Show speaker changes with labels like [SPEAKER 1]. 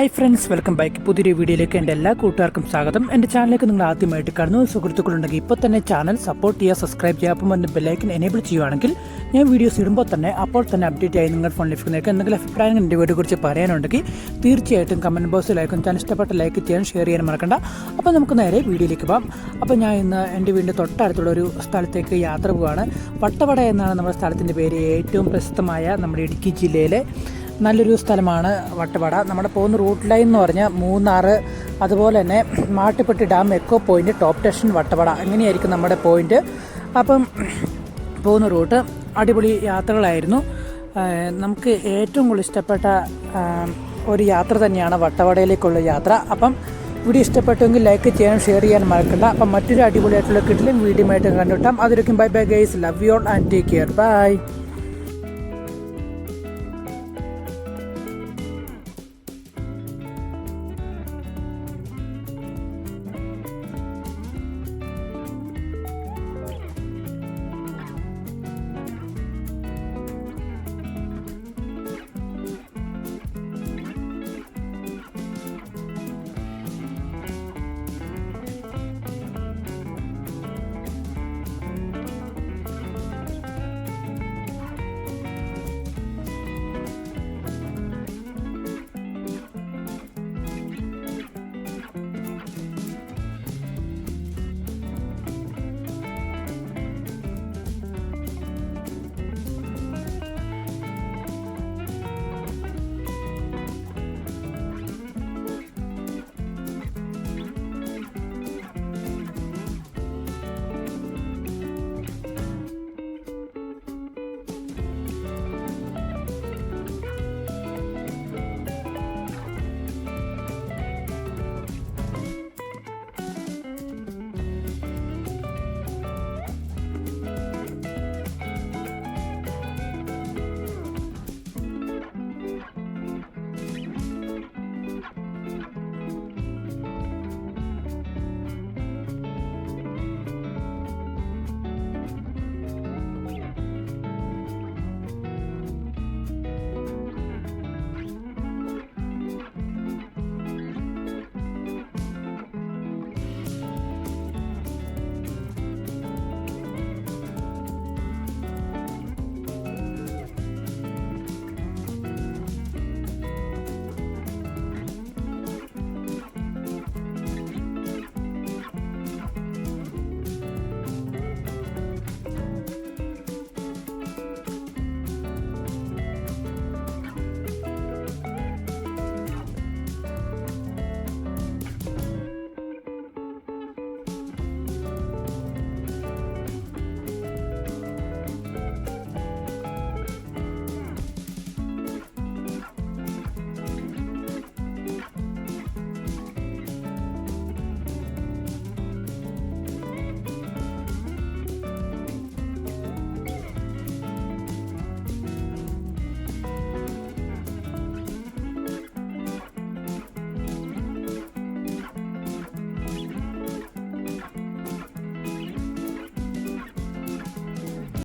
[SPEAKER 1] Hi friends, welcome back. പുതിയൊരു വീഡിയോയിലേക്ക് എൻ്റെ എല്ലാ കൂട്ടുകാർക്കും സ്വാഗതം. എൻ്റെ ചാനലിലേക്ക് നിങ്ങൾ ആദ്യമായിട്ട് കാണുന്ന സുഹൃത്തുക്കളുണ്ടെങ്കിൽ ഇപ്പോൾ തന്നെ ചാനൽ സപ്പോർട്ട് ചെയ്യുക, സബ്സ്ക്രൈബ് ചെയ്യുക. അപ്പം ഒന്ന് ബെല്ലൈക്കൻ എനേബിൾ ചെയ്യുകയാണെങ്കിൽ ഞാൻ വീഡിയോസ് ഇടുമ്പോൾ തന്നെ അപ്പോൾ തന്നെ അപ്ഡേറ്റ് ആയി നിങ്ങൾ ഫോണിൽ ലഭിക്കുന്നതിലേക്ക് എന്തെങ്കിലും അഭിപ്രായങ്ങൾ എൻ്റെ വീഡിയോ കുറിച്ച് പറയാനുണ്ടെങ്കിൽ തീർച്ചയായിട്ടും കമൻറ്റ് ബോക്സിൽ ലൈക്കും, ചാനൽ ഇഷ്ടപ്പെട്ട ലൈക്ക് ചെയ്യാൻ, ഷെയർ ചെയ്യാൻ മറക്കണ്ട. അപ്പോൾ നമുക്ക് നേരെ വീഡിയോയിലേക്ക് പോകാം. അപ്പോൾ ഞാൻ ഇന്ന് എൻ്റെ വീടിൻ്റെ തൊട്ടടുത്തുള്ള ഒരു സ്ഥലത്തേക്ക് യാത്ര പോവുകയാണ്. വട്ടവട എന്നാണ് നമ്മുടെ സ്ഥലത്തിൻ്റെ പേര്. ഏറ്റവും പ്രസിദ്ധമായ നമ്മുടെ ഇടുക്കി ജില്ലയിലെ നല്ലൊരു സ്ഥലമാണ് വട്ടവട. നമ്മുടെ പോകുന്ന റൂട്ട് ലൈൻ എന്ന് പറഞ്ഞാൽ മൂന്നാർ, അതുപോലെ തന്നെ Mattupetty dam, echo point, top station, Vattavada, അങ്ങനെയായിരിക്കും നമ്മുടെ പോയിൻറ്റ്. അപ്പം പോകുന്ന റൂട്ട് അടിപൊളി യാത്രകളായിരുന്നു. നമുക്ക് ഏറ്റവും കൂടുതൽ ഇഷ്ടപ്പെട്ട ഒരു യാത്ര തന്നെയാണ് വട്ടവടയിലേക്കുള്ള യാത്ര. അപ്പം വീഡിയോ ഇഷ്ടപ്പെട്ടുവെങ്കിൽ ലൈക്ക് ചെയ്യാനും ഷെയർ ചെയ്യാനും മറക്കണ്ട. അപ്പം മറ്റൊരു അടിപൊളിയായിട്ടുള്ള കിടിലൻ വീഡിയോ ആയിട്ട് കണ്ടുകിട്ടാം. അതിലേക്കും bye bye guys, love you all and take care, by.